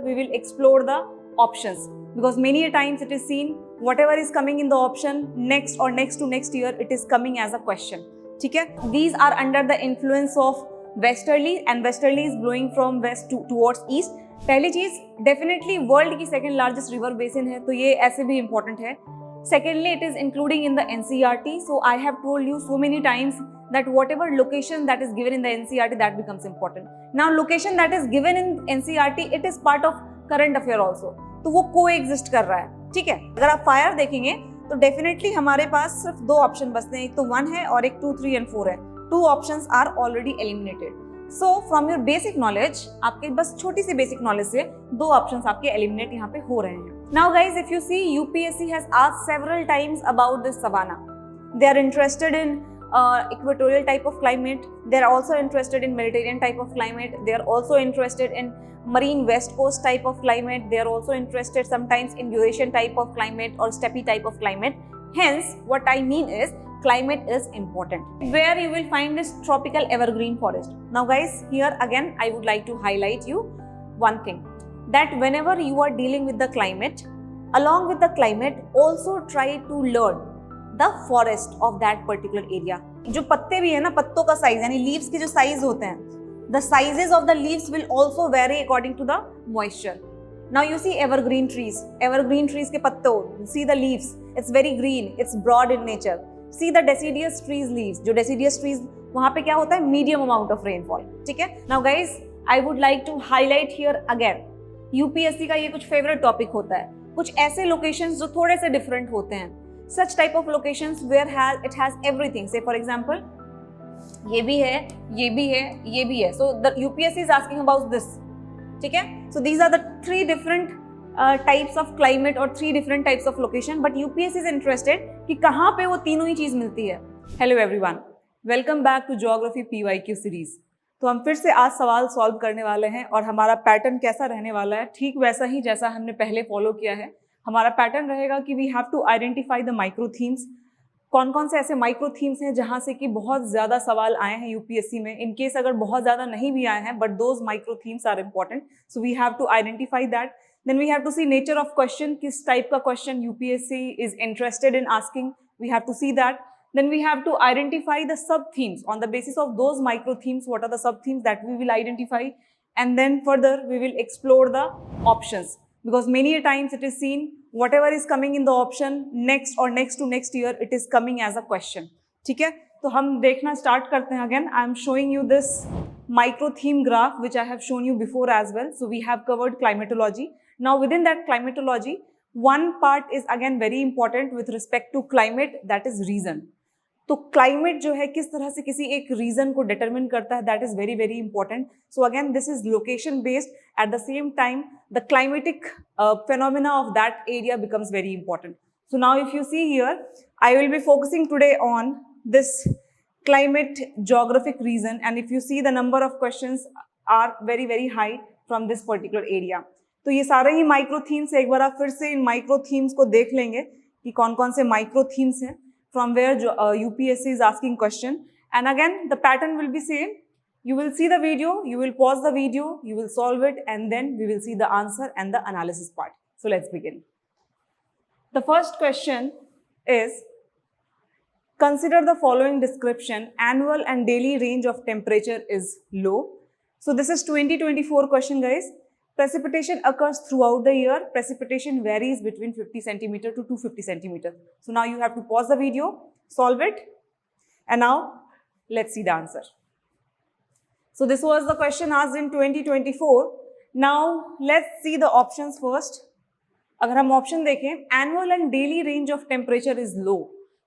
we will explore the options, because many a times it is seen whatever is coming in the option next or next to next year, it is coming as a question. ठीक है, these are under the influence of westerly and westerly is blowing from west towards east. पहली चीज definitely world की second largest river basin है, तो ये ऐसे भी इंपॉर्टेंट है. Secondly, it is including in the NCERT. So I have told you so many times that whatever location that is given in the NCERT, that becomes important. Now location that is given in NCERT, it is part of current affair also. तो वो coexist कर रहा है. ठीक है, अगर आप fire देखेंगे तो डेफिनेटली हमारे पास सिर्फ दो ऑप्शन बचते हैं, एक तो 1 है और एक 2, 3 and 4 है. 2 options are already eliminated. So from your basic knowledge, आपके बस छोटी सी बेसिक नॉलेज से 2 options आपके एलिमिनेट यहाँ पे हो रहे हैं. Now guys, if you see, UPSC has asked several times about this savanna. They are interested in equatorial type of climate. They are also interested in Mediterranean type of climate. They are also interested in marine west coast type of climate. They are also interested sometimes in Eurasian type of climate or steppe type of climate. Hence, what I mean is, climate is important. Where you will find this tropical evergreen forest. Now guys, here again I would like to highlight you one thing, that whenever you are dealing with the climate, along with the climate, also try to learn the forest of that particular area. जो पत्ते भी है ना, पत्तों का size यानी leaves के जो साइज होते हैं, the sizes of the leaves will also vary according to the moisture. Now you see evergreen trees. Evergreen trees के पत्तों, see the leaves, it's very green, it's broad in nature. See the deciduous trees leaves. जो deciduous trees, वहाँ पे क्या होता है, medium amount of rainfall. ठीक है. Now guys, I would like to highlight here again, UPSC का ये कुछ फेवरेट टॉपिक होता है, कुछ ऐसे लोकेशंस जो थोड़े से डिफरेंट होते हैं. Such type of locations where it has everything. Say for example, ये भी है, ये भी है, ये भी है. So the UPSC is asking about this. ठीक है. So these are the 3 different types of climate or 3 different types of location. But UPSC is interested कि कहाँ पे वो तीनों ही चीज मिलती है. Hello everyone, welcome back to Geography PYQ series. तो हम फिर से आज सवाल सॉल्व करने वाले हैं और हमारा पैटर्न कैसा रहने वाला है, ठीक वैसा ही जैसा हमने पहले फॉलो किया है. हमारा पैटर्न रहेगा कि we have to identify the micro themes. कौन कौन से ऐसे माइक्रो थीम्स हैं जहां से कि बहुत ज़्यादा सवाल आए हैं यूपीएससी में. इन केस अगर बहुत ज़्यादा नहीं भी आए हैं, but those micro themes are important, so we have to identify that. Then we have to see nature of question, किस टाइप का question UPSC is interested in asking, we have to see that. Then we have to identify the sub-themes. On the basis of those micro-themes, what are the sub-themes that we will identify? And then further, we will explore the options. Because many a times it is seen, whatever is coming in the option, next or next to next year, it is coming as a question. ठीक है? तो हम देखना start करते हैं again. I am showing you this micro-theme graph, which I have shown you before as well. So we have covered climatology. Now within that climatology, one part is again very important with respect to climate, that is reason. तो climate जो है किस तरह से किसी एक reason को determine करता है, that is very very important. So again this is location based, eight the same time the climatic phenomena of that area becomes very important. So now if you see here, I will be focusing today on this climate geographic region, and if you see the number of questions are very very high from this particular area. तो ये सारे ही micro themes, एक बार आप फिर से इन micro themes को देख लेंगे कि कौन कौन से माइक्रो थीम्स हैं from where UPSC is asking question. And again the pattern will be same. You will see the video, you will pause the video, you will solve it, and then we will see the answer and the analysis part. So let's begin. The first question is, consider the following description. Annual and daily range of temperature is low. So this is 2024 question guys. Precipitation occurs throughout the year. Precipitation varies between 50 centimeter to 250 centimeter. So now you have to pause the video, solve it, and now let's see the answer. So this was the question asked in 2024. Now let's see the options first. अगर हम option देखें, annual and daily range of temperature is low.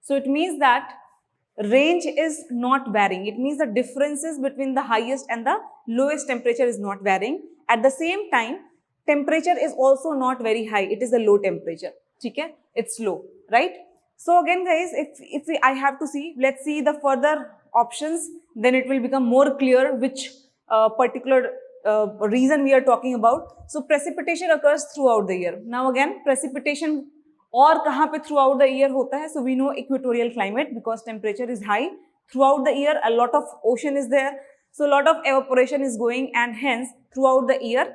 So it means that range is not varying. It means the differences between the highest and the lowest temperature is not varying. At the same time, temperature is also not very high. It is a low temperature. ठीक है? It's low, right? So again, guys, if I have to see, let's see the further options. Then it will become more clear which particular reason we are talking about. So precipitation occurs throughout the year. Now again, precipitation और कहाँ पे throughout the year होता है? So we know equatorial climate, because temperature is high throughout the year. A lot of ocean is there. So a lot of evaporation is going, and hence throughout the year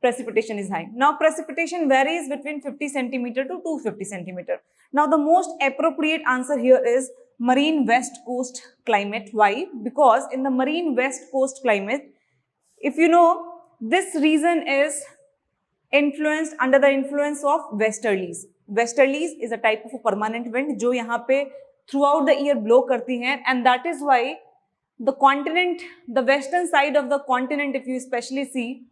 precipitation is high. Now precipitation varies between 50 centimeter to 250 centimeter. Now the most appropriate answer here is marine west coast climate. Why? Because in the marine west coast climate, if you know, this region is influenced under the influence of westerlies. Westerlies is a type of a permanent wind जो यहाँ पे throughout the year blow करती हैं, and that is why the continent, the western side of the continent, if you especially see,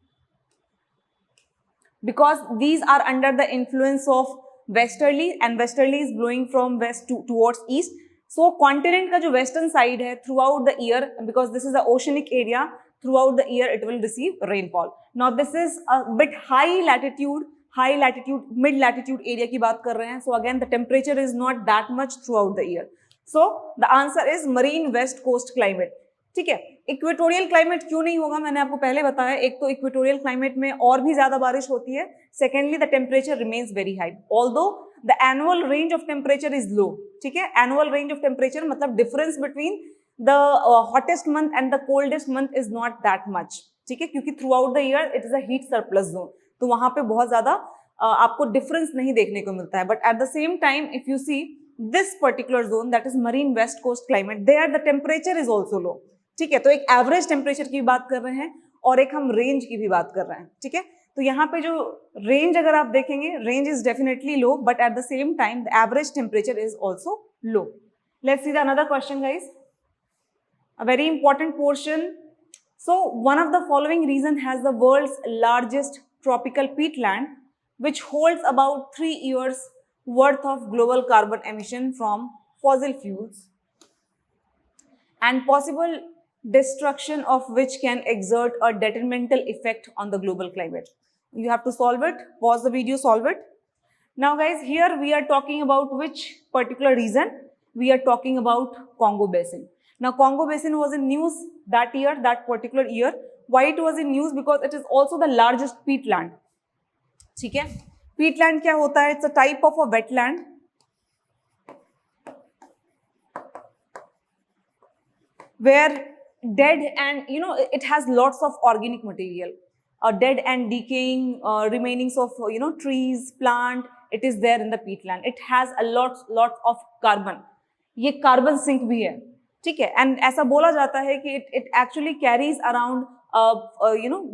because these are under the influence of westerly and westerly is blowing from west towards east. So continent का जो western side है throughout the year, because this is the oceanic area, throughout the year it will receive rainfall. Now this is a bit high latitude, mid latitude area की बात कर रहे हैं. So again the temperature is not that much throughout the year. So the answer is marine west coast climate. ठीक है. Equatorial climate क्यों नहीं होगा, मैंने आपको पहले बताया. एक तो इक्वेटोरियल क्लाइमेट में और भी ज्यादा बारिश होती है. Secondly the temperature remains very high, although the annual range of temperature is low. ठीक है. एनुअल रेंज ऑफ टेम्परेचर मतलब difference between the hottest month and the coldest month is not that much. ठीक है, क्योंकि through out the year it is a heat surplus zone, तो वहां पे बहुत ज्यादा आपको डिफरेंस नहीं देखने को मिलता है. But at the same time if you see this particular zone, that is marine west coast climate, there the temperature is also low. ठीक है, तो एक एवरेज टेम्परेचर की बात कर रहे हैं और एक हम रेंज की भी बात कर रहे हैं. ठीक है, तो यहाँ पे जो रेंज अगर आप देखेंगे, range is definitely low, but at the same time the average temperature is also low. Let's see the another question guys, a very important portion. So one of the following region has the world's largest tropical peatland, which holds about 3 years worth of global carbon emission from fossil fuels, and possible destruction of which can exert a detrimental effect on the global climate. You have to solve it. Pause the video, solve it. Now guys, here we are talking about which particular region? We are talking about Congo Basin. Now Congo Basin was in news that year, that particular year. Why it was in news? Because it is also the largest peatland. ठीक है, peatland क्या होता है? It's a type of a wetland where dead and it has lots of organic material, dead and decaying remainings of trees, plant. It is there in the peatland. It has a lot of carbon. ये carbon sink भी है. ठीक है, and ऐसा बोला जाता है कि it actually carries around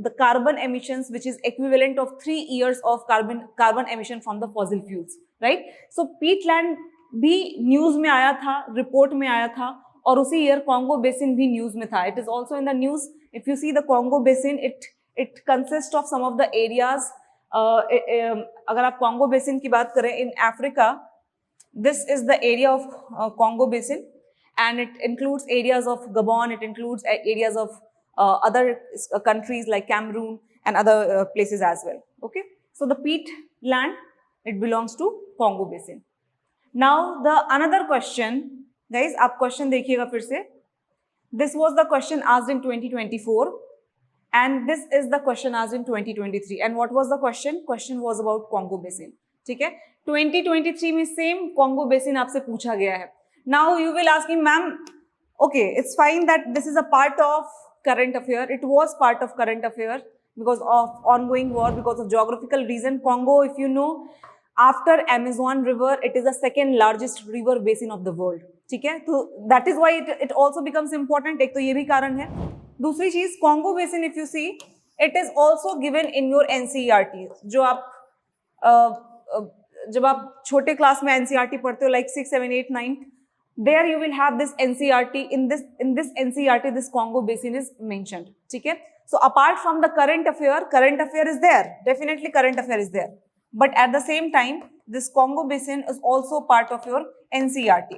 the carbon emissions which is equivalent of 3 years of carbon emission from the fossil fuels, right? So peatland भी न्यूज में आया था, रिपोर्ट में आया था, और उसी ईयर कॉन्गो बेसिन भी न्यूज में था. It is also in the news. If you see the Congo basin, it consist of some of the areas. अगर आप कॉन्गो बेसिन की बात करें in Africa, this is the area of Congo basin, and it includes areas of Gabon, it includes areas of other countries like Cameroon and other places as well. Okay, so the peatland, it belongs to Congo Basin. Now the another question, guys, आप question देखिएगा फिर से. This was the question asked in 2024 and this is the question asked in 2023. And what was the question? Question was about Congo Basin. ठीक है, 2023 में same Congo Basin आपसे पूछा गया है. Now you will ask me, ma'am, okay, it's fine that this is a part of current affair. It was part of current affair because of ongoing war, because of geographical reason. Congo, if you know, after Amazon River, it is the second largest river basin of the world. ठीक है, तो that is why it also becomes important. एक तो ये भी कारण है. दूसरी चीज, Congo Basin, if you see, it is also given in your NCERT. जो आप जब आप छोटे क्लास में NCERT पढ़ते हो, like 6, 7, 8, 9, there you will have this NCERT. In this NCERT, this Congo Basin is mentioned. ठीक है, so apart from the current affair is there, definitely current affair is there, but at the same time this Congo Basin is also part of your NCERT.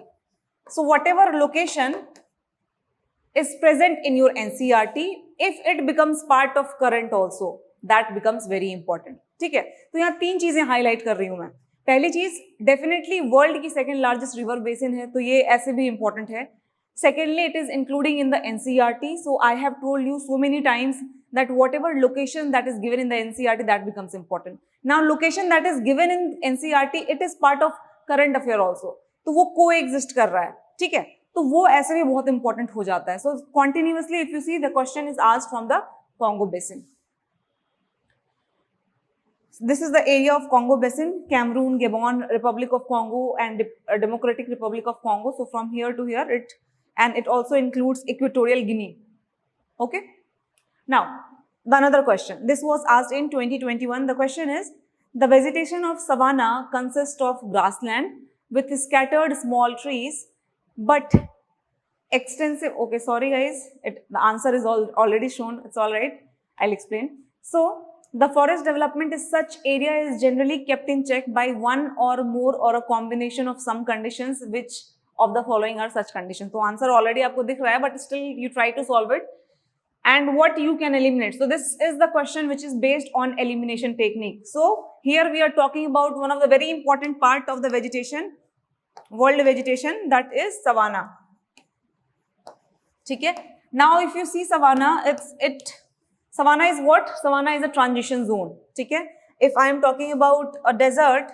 So whatever location is present in your NCERT, if it becomes part of current also, that becomes very important. ठीक है, तो यहाँ 3 चीजें highlight कर रही हूं मैं. पहली चीज, डेफिनेटली वर्ल्ड की सेकेंड लार्जेस्ट रिवर बेसिन है, तो ये ऐसे भी इंपॉर्टेंट है. Secondly, it is including in the NCERT. So I have told you so many times that whatever location that is given in the NCERT, that becomes important. Now location that is given in NCERT, it is part of current affair also, तो वो coexist कर रहा है. ठीक है, तो वो ऐसे भी बहुत इंपॉर्टेंट हो जाता है. So continuously if you see, the question is asked from the Congo Basin. This is the area of Congo Basin, Cameroon, Gabon, Republic of Congo, and Democratic Republic of Congo. So from here to here, it also includes Equatorial Guinea. Okay. Now, the another question. This was asked in 2021. The question is, the vegetation of savanna consists of grassland with scattered small trees, but extensive. Okay, sorry guys, the answer is already shown. It's all right. I'll explain. So, the forest development is such area is generally kept in check by one or more or a combination of some conditions. Which of the following are such conditions? So answer already आपको दिख रहा है, but still you try to solve it. And what you can eliminate. So this is the question which is based on elimination technique. So here we are talking about one of the very important part of the vegetation, world vegetation, that is savanna. Okay. Now if you see savanna, savanna is what? Savanna is a transition zone. Okay. If I am talking about a desert,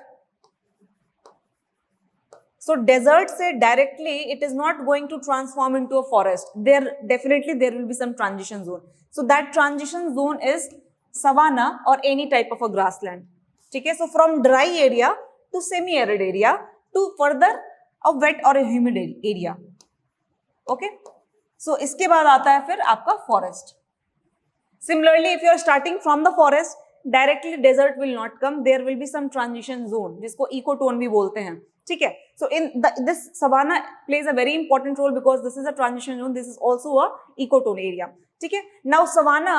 so desert say directly it is not going to transform into a forest. Definitely there will be some transition zone. So that transition zone is savanna or any type of a grassland. Okay. So from dry area to semi-arid area to further a wet or a humid area. Okay. So इसके बाद आता है फिर आपका forest. Similarly, if you are starting from the forest, directly desert will not come. There will be some transition zone, जिसको ecotone भी बोलते हैं. ठीक है. So in this savanna plays a very important role because this is a transition zone. This is also a ecotone area. ठीक है. Now savanna,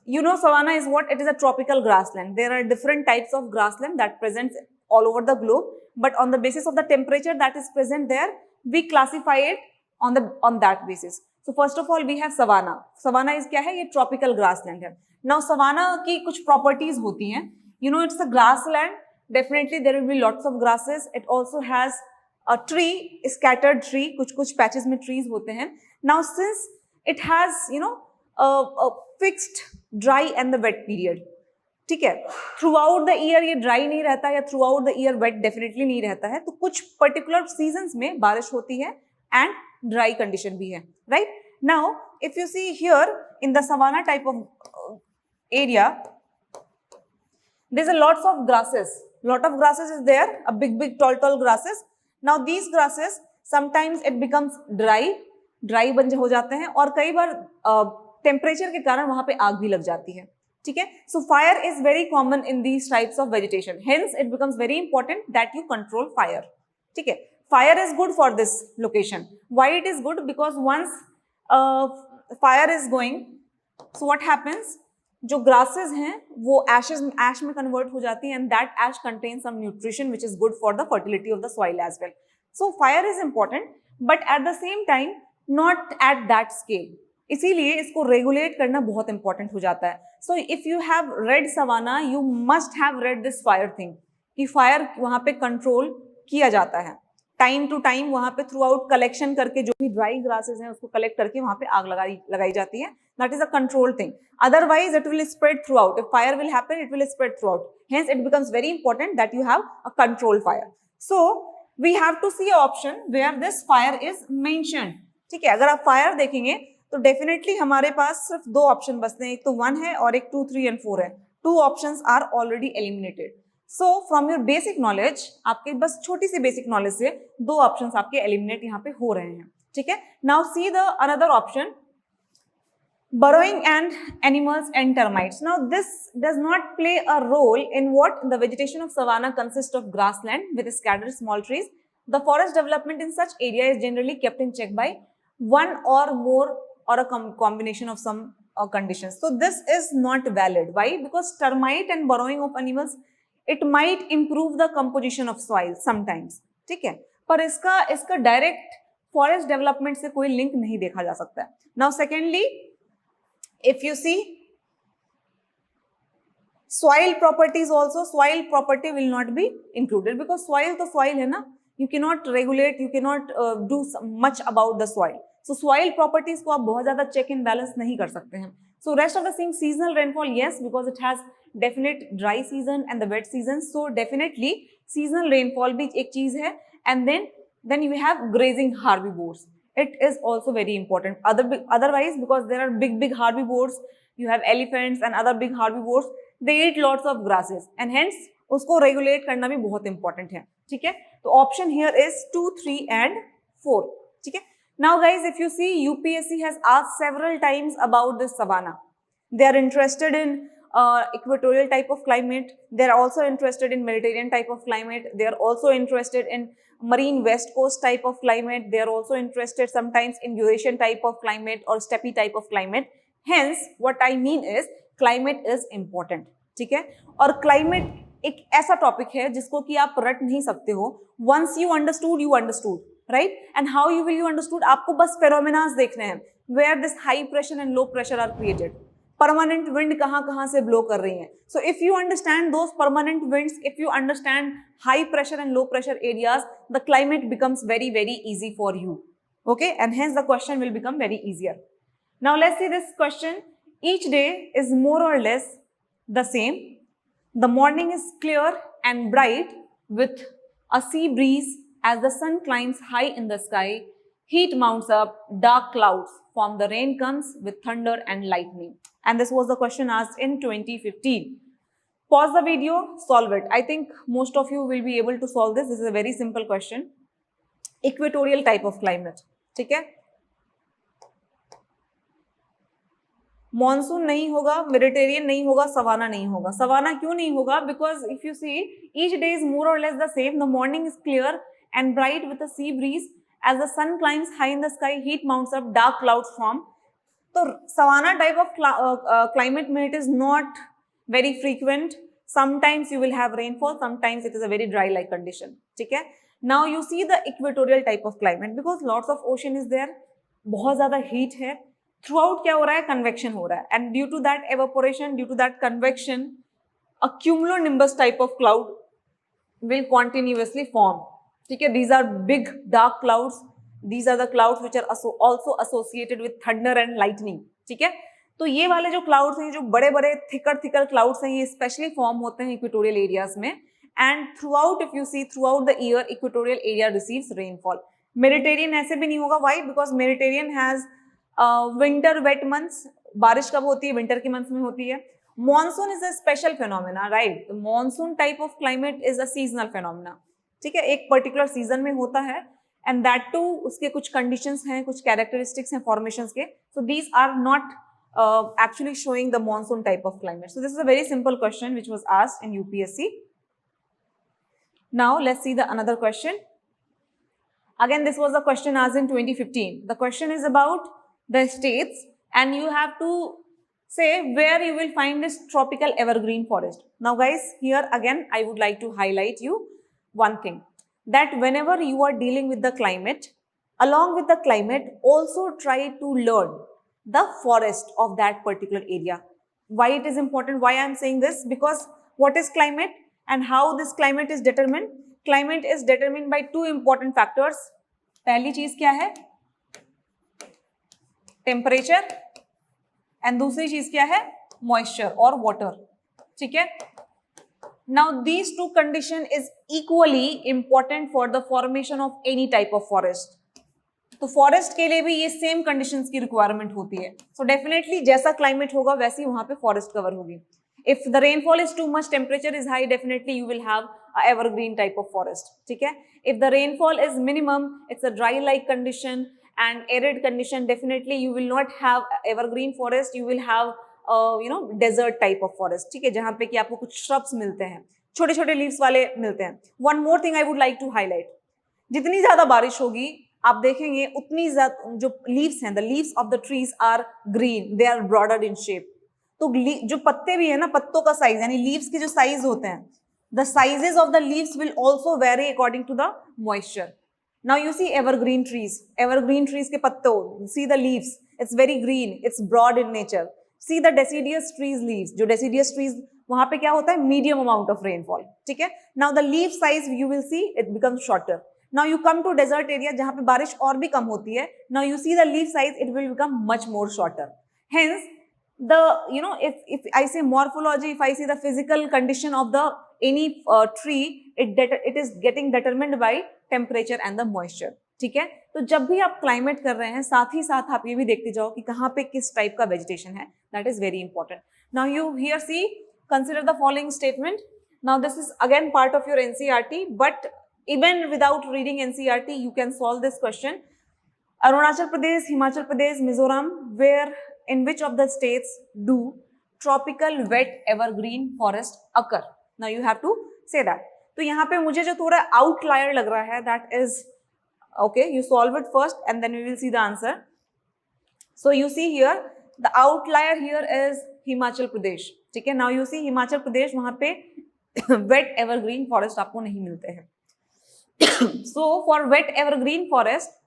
you know savanna is what? It is a tropical grassland. There are different types of grassland that presents all over the globe, but on the basis of the temperature that is present there, we classify it on that basis. So first of all we have savanna. Savanna is क्या है? ये tropical grassland है. Now savanna की कुछ properties होती हैं. You know it's a grassland. Definitely there will be lots of grasses. It also has a tree, a scattered tree. कुछ patches में trees होते हैं. Now since it has a fixed dry and the wet period. ठीक है. Throughout the year ये dry नहीं रहता या throughout the year wet definitely नहीं रहता है. तो कुछ particular seasons में बारिश होती है and dry condition भी है, right? Now, if you see here in the savanna type of area, there's a lots of grasses. Lot of grasses is there, a big tall grasses. Now these grasses sometimes it becomes dry बन हो जाते हैं और कई बार temperature के कारण वहां पे आग भी लग जाती है. ठीक है. So fire is very common in these types of vegetation. Hence it becomes very important that you control fire. ठीक है. Fire is good for this location. Why it is good? Because once fire is going, so what happens? जो grasses हैं वो ash में convert हो जाती हैं and that ash contains some nutrition which is good for the fertility of the soil as well. So fire is important, but at the same time not at that scale. इसीलिए इसको regulate करना बहुत important हो जाता है. So if you have read savanna, you must have read this fire thing कि fire वहाँ पे control किया जाता है. टाइम टू टाइम वहां पे थ्रू आउट कलेक्शन करके जो भी ड्राई ग्रासेस हैं उसको कलेक्ट करके वहां पे आग लगाई जाती है. That is a control thing. Otherwise it will spread throughout. If fire will happen it will spread throughout. Hence it becomes very important that you have a control fire. So we have to see option where this fire is mentioned. ठीक है. अगर आप fire देखेंगे तो definitely हमारे पास सिर्फ दो option बचते हैं. एक तो 1 है और एक 2, 3 and 4 है. 2 options are already eliminated. So from your basic knowledge, आपके बस छोटी सी बेसिक नॉलेज से 2 ऑप्शंस आपके एलिमिनेट यहाँ पे हो रहे हैं. ठीक है. Now see the another option, burrowing and animals and termites. Now this does not play a role in what the vegetation of savanna consists of grassland with scattered small trees. The forest development in such area is generally kept in check by one or more or a combination of some conditions. So this is not valid. Why? Because termite and burrowing of animals, it might improve the composition of soil sometimes. ठीक है. पर इसका direct forest development से कोई link नहीं देखा जा सकता है. Now secondly, if you see soil properties also, soil property will not be included because soil तो soil है ना. You cannot regulate, you cannot do much about the soil. So soil properties को आप बहुत ज्यादा check and balance नहीं कर सकते हैं. So rest of the thing, seasonal rainfall, yes, because it has definite dry season and the wet season. So definitely seasonal rainfall भी एक चीज है. And then you have grazing herbivores. It is also very important. Otherwise, because there are big herbivores, you have elephants and other big herbivores. They eat lots of grasses and hence उसको regulate करना भी बहुत important है, ठीक है। तो option here is 2, 3 and 4, ठीक है। Now guys if you see UPSC has asked several times about this savanna. They are interested in equatorial type of climate. They are also interested in Mediterranean type of climate. They are also interested in marine west coast type of climate. They are also interested sometimes in Eurasian type of climate or steppe type of climate. Hence, what I mean is climate is important. ठीक है, और climate एक ऐसा topic है जिसको कि आप रट नहीं सकते हो. Once you understood, right? And how you will you understood? आपको बस phenomena देखने हैं where this high pressure and low pressure are created. Permanent wind कहां से ब्लो कर रही हैं. So if you understand those permanent winds, if you understand high pressure and low pressure areas, the climate becomes very very easy for you. Okay, and hence the question will become very easier. Now let's see this question. Each day is more or less the same. The morning is clear and bright with a sea breeze as the sun climbs high in the sky. Heat mounts up, dark clouds form, the rain comes with thunder and lightning. And this was the question asked in 2015. Pause the video, solve it. I think most of you will be able to solve this. This is a very simple question. Equatorial type of climate. ठीक है, monsoon नहीं होगा, Mediterranean नहीं होगा, savanna नहीं होगा. Savanna क्यों नहीं होगा? Because if you see each day is more or less the same. The morning is clear and bright with a sea breeze. As the sun climbs high in the sky, heat mounts up, dark clouds form. So savanna type of climate में it is not very frequent. Sometimes you will have rainfall, sometimes it is a very dry like condition. ठीक है. Now you see the equatorial type of climate because lots of ocean is there. बहुत ज़्यादा heat है. Throughout क्या हो रहा है? Convection हो रहा है. And due to that evaporation, due to that convection, a cumulonimbus type of cloud will continuously form. ठीक है, these are big dark clouds. These are the clouds which are also associated with thunder and lightning. ठीक है, तो ये वाले जो clouds हैं, जो बड़े बड़े thicker clouds हैं, ये specially form होते हैं equatorial areas में. And throughout, if you see, throughout the year, equatorial area receives rainfall. Mediterranean ऐसे भी नहीं होगा. Why? Because Mediterranean has winter wet months. बारिश कब होती है? विंटर के मंथ्स में होती है. Monsoon is a special phenomena, right? The monsoon type of climate is a seasonal phenomena. ठीक है, एक पर्टिकुलर सीजन में होता है एंड दैट टू उसके कुछ कंडीशंस हैं, कुछ कैरेक्टरिस्टिक्स हैं फॉर्मेशंस के. So these are not actually showing the monsoon type of climate. So this is a very simple question which was asked in UPSC. Now let's see the another question. Again, this was a question asked in 2015. The question is about the states and you have to say where you will find this tropical evergreen forest. Now guys, here again I would like to highlight you one thing, that whenever you are dealing with the climate, along with the climate also try to learn the forest of that particular area. Why it is important? Why I am saying this? Because what is climate and how this climate is determined? Climate is determined by two important factors. पहली चीज क्या है? Temperature. And दूसरी चीज क्या है? Moisture और water. ठीक है. Now these two condition is equally important for the formation of any type of forest. तो फॉरेस्ट के लिए भी ये सेम कंडीशंस की रिक्वायरमेंट होती है. सो डेफिनेटली जैसा क्लाइमेट होगा वैसे ही वहां पे फॉरेस्ट कवर होगी. If the rainfall is too much, temperature is high, definitely you will have a evergreen type of forest. ठीक है. If the rainfall is minimum, it's a dry like condition and arid condition, definitely you will not have evergreen forest, you will have desert type of forest. ठीक है, जहाँ पे कि आपको कुछ shrubs मिलते हैं, छोटे छोटे लीव्स वाले मिलते हैं. One more thing I would like to highlight, जितनी ज्यादा बारिश होगी आप देखेंगे उतनी ज्यादा जो लीव्स हैं, the leaves of the trees are green, they are broader in shape. तो जो पत्ते भी है ना, पत्तों का साइज यानी लीव्स के जो साइज होते हैं, the sizes of the leaves will also vary according to the moisture. Now you see evergreen trees के पत्तों, see the leaves, it's very green, it's broad in nature. See the deciduous trees leaves, जो deciduous trees वहां पे क्या होता है? medium amount of rainfall. ठीक है. Now the leaf size you will see it becomes shorter. Now you come to desert area जहां पे बारिश और भी कम होती है. Now you see the leaf size, it will become much more shorter. Hence the if I say morphology, if I see the physical condition of the any tree, it is getting determined by temperature and the moisture. ठीक है. तो जब भी आप climate कर रहे हैं साथ ही साथ आप ये भी देखते जाओ कि कहाँ पे किस टाइप का वेजिटेशन है. That is very important. Now you here see consider the following statement. Now this is again part of your NCERT, but even without reading NCERT you can solve this question. Arunachal Pradesh, Himachal Pradesh, Mizoram, where in which of the states do tropical wet evergreen forest occur? Now you have to say that. तो यहाँ पे मुझे जो थोड़ा outlier लग रहा है, that is okay, you solve it first and then we will see the answer. So you see here the outlier here is Himachal Pradesh. ठीक है, now you see Himachal Pradesh, वहां पे wet evergreen forest आपको नहीं मिलते हैं. So for wet evergreen forest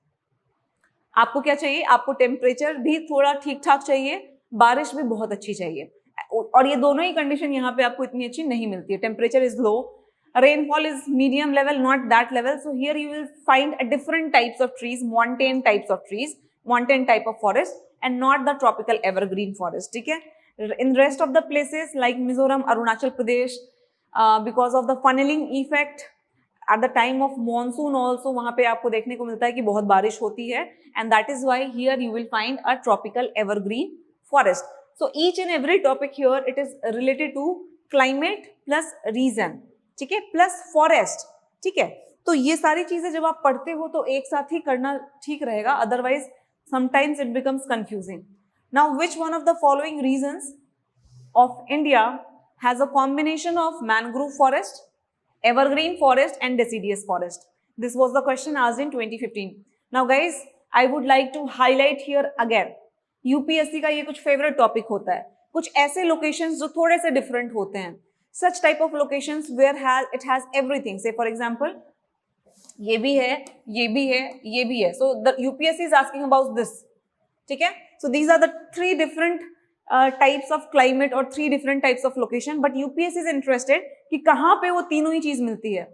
आपको क्या चाहिए? आपको टेम्परेचर भी थोड़ा ठीक ठाक चाहिए, बारिश भी बहुत अच्छी चाहिए, और ये दोनों ही कंडीशन यहाँ पे आपको इतनी अच्छी नहीं मिलती है. Temperature is low, rainfall is medium level, not that level. So here you will find a different types of trees, montane types of trees, montane type of forest, and not the tropical evergreen forest. ठीक है? In rest of the places like Mizoram, Arunachal Pradesh, because of the funneling effect at the time of monsoon also वहाँ पे आपको देखने को मिलता है कि बहुत बारिश होती है, and that is why here you will find a tropical evergreen forest. So each and every topic here it is related to climate plus reason, ठीक है, प्लस फॉरेस्ट. ठीक है, तो ये सारी चीजें जब आप पढ़ते हो तो एक साथ ही करना ठीक रहेगा, otherwise sometimes it becomes confusing. Now which one of the following reasons of India has a combination of mangrove forest, evergreen forest and deciduous forest? This was the question asked in 2015. Now guys, I would like to highlight here again, UPSC का ये कुछ favourite topic होता है, कुछ ऐसे locations जो थोड़े से डिफरेंट होते हैं, such type of locations where it has everything. Say for example, ये भी है, ये भी है, ये भी है. So the UPSC is asking about this. ठीक है? So these are the three different types of climate or three different types of location, but UPSC is interested कि कहाँ पे वो तीनों ही चीज मिलती है.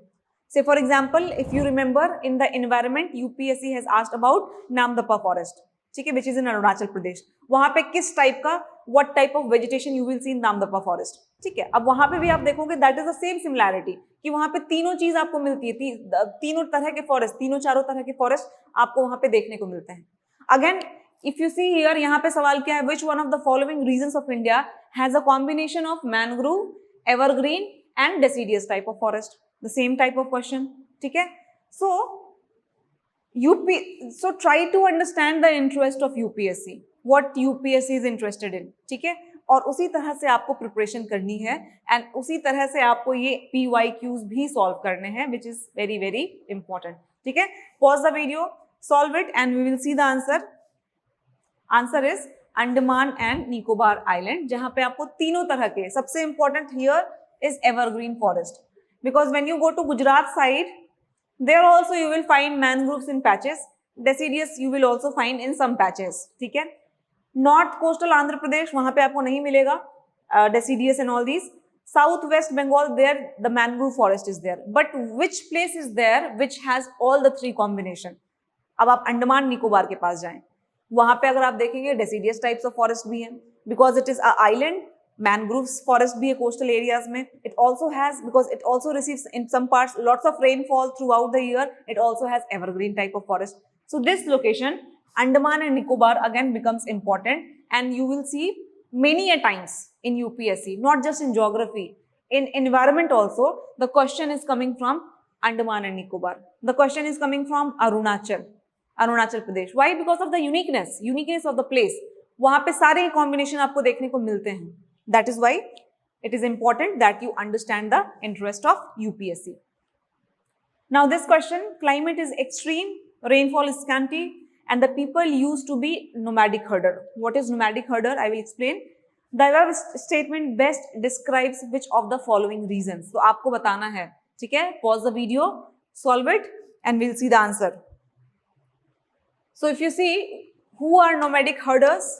Say for example, if you remember in the environment, UPSC has asked about Namdapa forest, ठीक है, which is in Arunachal Pradesh. वहां पे किस टाइप का, what type of vegetation you will see in Namdapa forest. ठीक है, अब वहां पे भी आप देखोगे that is the same similarity कि वहां पे तीनों चीज आपको मिलती है, तीनों तरह के फॉरेस्ट, तीनों चारों तरह के फॉरेस्ट आपको वहां पे देखने को मिलते हैं. Again if you see here, यहाँ पे सवाल क्या है, which one of the following regions of India has a combination of mangrove, evergreen and deciduous type of forest? The same type of question. ठीक है, so try to understand the interest of UPSC, what UPSC is interested in. ठीक है, और उसी तरह से आपको preparation करनी है, एंड उसी तरह से आपको ये PYQs भी सॉल्व करने हैं, which is very very important. ठीक है, pause the video, solve it and we will see the answer. Answer is Andaman and Nicobar Island, जहां पे आपको तीनों तरह के, सबसे important here is evergreen forest, because when you go to Gujarat side, there also you will find mangroves in patches, deciduous you will also find in some patches. ठीक है, north coastal Andhra Pradesh वहां पे आपको नहीं मिलेगा deciduous and all these. South West Bengal, there the mangrove forest is there, but which place is there which has all the three combination? अब आप अंडमान निकोबार के पास जाएं, वहां पे अगर आप देखेंगे deciduous types of forest भी हैं, because it is a island. Mangroves forest भी है coastal areas में. It also has, because it also receives in some parts lots of rainfall throughout the year, it also has evergreen type of forest. So this location, Andaman and Nicobar, again becomes important, and you will see many a times in UPSC, not just in geography, in environment also, the question is coming from Andaman and Nicobar. The question is coming from Arunachal Pradesh. Why? Because of the uniqueness of the place. वहां पे सारे combination आपको देखने को मिलते हैं. That is why it is important that you understand the interest of UPSC. Now this question, climate is extreme, rainfall is scanty, and the people used to be nomadic herder. What is nomadic herder? I will explain. The above statement best describes which of the following reasons. So आपको बताना है, ठीक है? Pause the video, solve it, and we'll see the answer. So if you see, who are nomadic herders?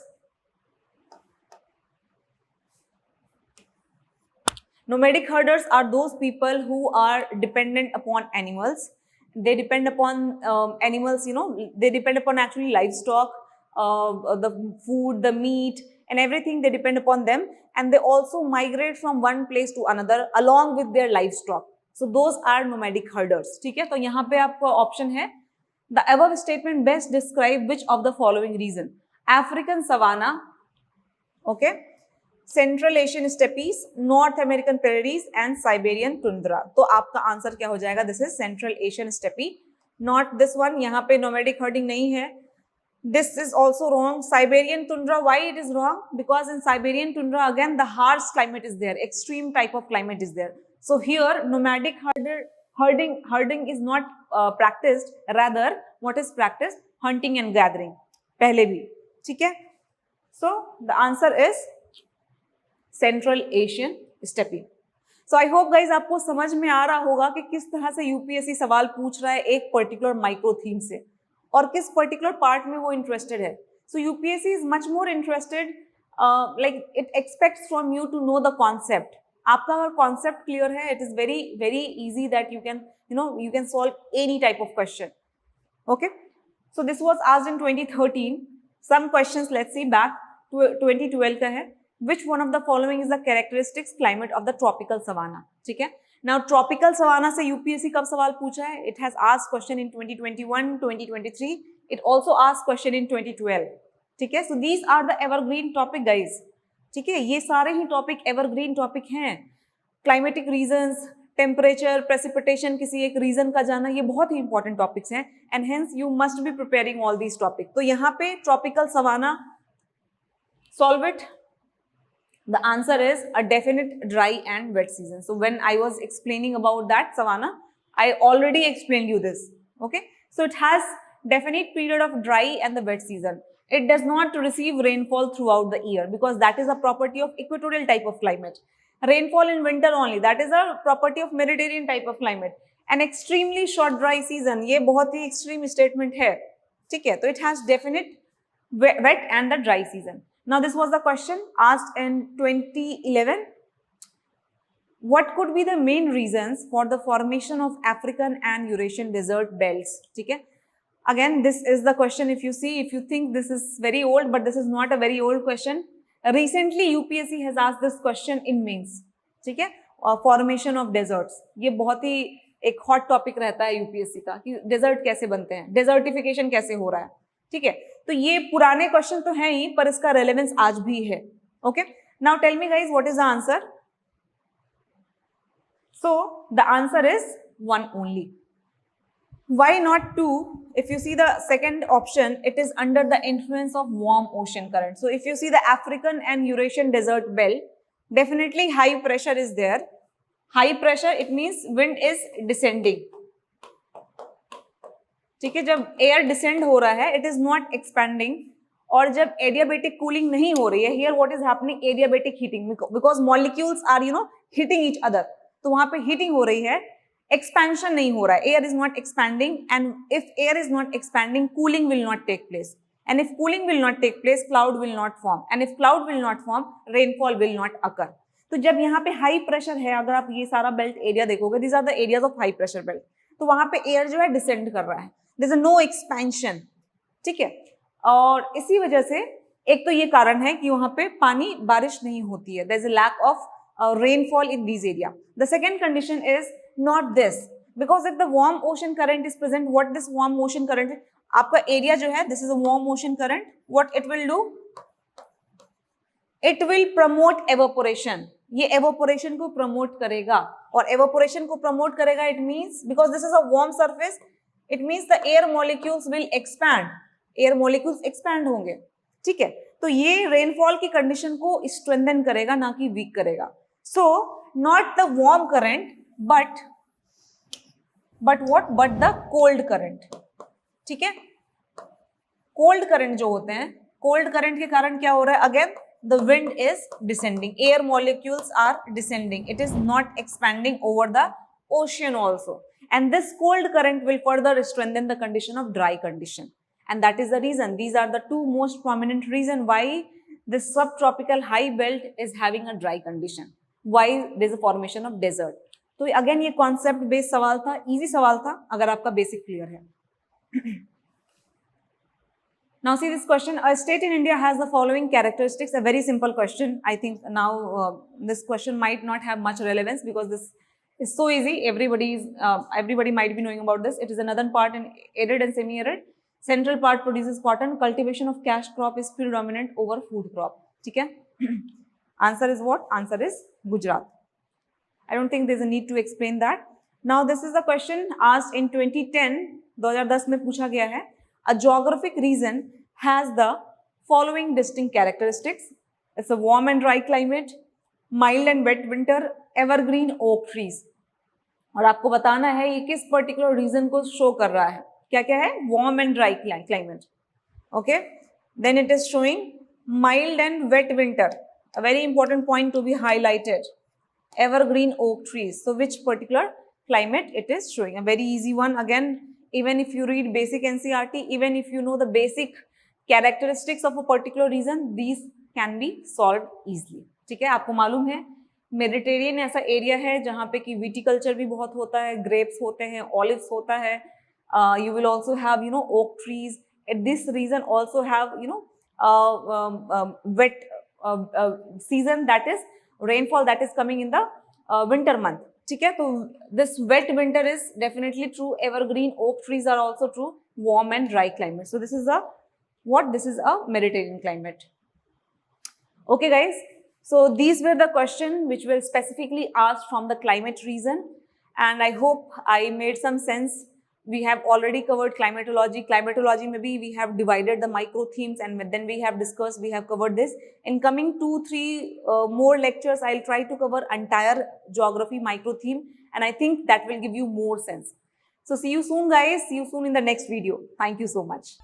Nomadic herders are those people who are dependent upon animals. They depend upon animals, they depend upon actually livestock, the food, the meat and everything, they depend upon them, and they also migrate from one place to another along with their livestock. So those are nomadic herders. ठीक है, तो यहाँ पे आपको option है, the above statement best describe which of the following reason? African savanna, okay, Central Asian steppes, North American prairies and Siberian tundra. तो आपका answer क्या हो जाएगा? This is Central Asian steppe, not this one. यहाँ पे nomadic herding नहीं है। This is also wrong. Siberian tundra, why it is wrong? Because in Siberian tundra, again, the harsh climate is there, extreme type of climate is there. So here, nomadic herding is not practiced. Rather, what is practiced? Hunting and gathering. पहले भी, ठीक है? So the answer is Central Asian steppe. So I hope guys आपको समझ में आ रहा होगा कि किस तरह से यूपीएससी सवाल पूछ रहा है एक पर्टिकुलर माइक्रो थीम से और किस पर्टिकुलर पार्ट में वो इंटरेस्टेड है. So UPSC is much more interested, like it expects from you to know the concept. आपका अगर कॉन्सेप्ट क्लियर है, it is very very easy that you can solve any type of question. Okay, so this was asked in 2013. Some questions let's see back 2012 का है. Which one of the following is the characteristics climate of the tropical savanna? ठीक है. Now tropical savanna से UPSC कब सवाल पूछा है? It has asked question in 2021, 2023. It also asked question in 2012. ठीक है. So these are the evergreen topic guys. ठीक है. ये सारे ही टॉपिक evergreen टॉपिक हैं. Climatic reasons, temperature, precipitation, किसी एक रीजन का जाना, ये बहुत ही इंपॉर्टेंट टॉपिक्स हैं. And hence you must be preparing all these topics. तो यहाँ पे tropical savanna, solve it. The answer is a definite dry and wet season. So when I was explaining about that savanna, I already explained you this. Okay, so it has definite period of dry and the wet season. It does not receive rainfall throughout the year because that is a property of equatorial type of climate. Rainfall in winter only, that is a property of Mediterranean type of climate. An extremely short dry season, ये बहुत ही extreme statement है. ठीक है, तो it has definite wet and the dry season. Now this was the question asked in 2011. What could be the main reasons for the formation of African and Eurasian desert belts? ठीक है. Again, this is the question. If you see, if you think this is very old, but this is not a very old question. Recently, UPSC has asked this question in mains. ठीक है. Formation of deserts. ये बहुत ही एक hot topic रहता है UPSC का कि desert कैसे बनते हैं, desertification कैसे हो रहा है. ठीक है. तो ये पुराने क्वेश्चन तो हैं ही, पर इसका रेलेवेंस आज भी है. Okay, now tell me guys what is the answer. So the answer is one only. Why not two? If you see the second option, it is under the influence of warm ocean current. So if you see the African and Eurasian desert belt, definitely high pressure is there. High pressure it means wind is descending. ठीक है, जब air descend हो रहा है, it is not expanding. और जब adiabatic cooling नहीं हो रही है, here what is happening? Adiabatic heating, because molecules are hitting each other. तो वहां पे हीटिंग हो रही है, एक्सपेंशन नहीं हो रहा है. Air is not expanding, and if air is not expanding, cooling will not take place. And if cooling will not take place, cloud will not form. And if cloud will not form, rainfall will not occur. तो जब यहाँ पे high pressure है, अगर आप ये सारा belt area देखोगे, these are the areas of high pressure belt. तो वहां पे एयर जो है डिसेंड कर रहा है, देयर इज नो एक्सपेंशन. ठीक है, और इसी वजह से एक तो ये कारण है कि वहां पे पानी बारिश नहीं होती है. There is a lack of rainfall in these area. The second condition is not this, because if the warm ocean current is present, what this warm ocean current है, आपका एरिया जो है, this is a warm ocean current, what it will do? It will promote evaporation. ये evaporation को promote करेगा, और evaporation को promote करेगा, it means because this is a warm surface, it means the air molecules will expand. Air molecules expand होंगे. ठीक है, तो ये रेनफॉल की कंडीशन को स्ट्रेंथन करेगा, ना कि वीक करेगा. So not the warm current, but what? But the cold current. ठीक है, cold current जो होते हैं, cold current के कारण क्या हो रहा है? Again, the wind is descending. Air molecules are descending. It is not expanding over the ocean also. And this cold current will further strengthen the condition of dry condition. And that is the reason. These are the two most prominent reason why this subtropical high belt is having a dry condition. Why there is a formation of desert. तो again ये concept based सवाल था, easy सवाल था अगर आपका basic clear है. Now see this question. A state in India has the following characteristics. A very simple question. I think now this question might not have much relevance because this is so easy. Everybody might be knowing about this. It is a northern part in arid and semi-arid. Central part produces cotton. Cultivation of cash crop is predominant over food crop. ठीक है. Answer is what? Answer is Gujarat. I don't think there's a need to explain that. Now this is the question asked in 2010. 2010 में पूछा गया है. A geographic region has the following distinct characteristics. It's a warm and dry climate, mild and wet winter, evergreen oak trees. और आपको बताना है ये किस पर्टिकुलर रीजन को शो कर रहा है. क्या क्या है? Warm and dry climate. Okay, then it is showing mild and wet winter. A very important point to be highlighted. Evergreen oak trees. So which particular climate it is showing? A very easy one. Again, even if you read basic NCERT, even if you know the basic characteristics of a particular region, these can be solved easily. ठीक है, आपको मालूम है Mediterranean ऐसा area है जहाँ पे कि विटिकल्चर भी बहुत होता है, ग्रेप्स होते हैं, ऑलिव्स होता है. You will also have oak trees. This region also have wet season, that is rainfall that is coming in the winter month. ठीक है, तो this wet winter is definitely true. Evergreen oak trees are also true. Warm and dry climate. So this is a what? This is a Mediterranean climate. Okay, guys. So these were the questions which were specifically asked from the climate region, and I hope I made some sense. We have already covered climatology. Climatology, maybe we have divided the micro themes, and then we have discussed, we have covered this. In coming 2-3 more lectures, I'll try to cover entire geography micro theme, and I think that will give you more sense. So see you soon, guys. See you soon in the next video. Thank you so much.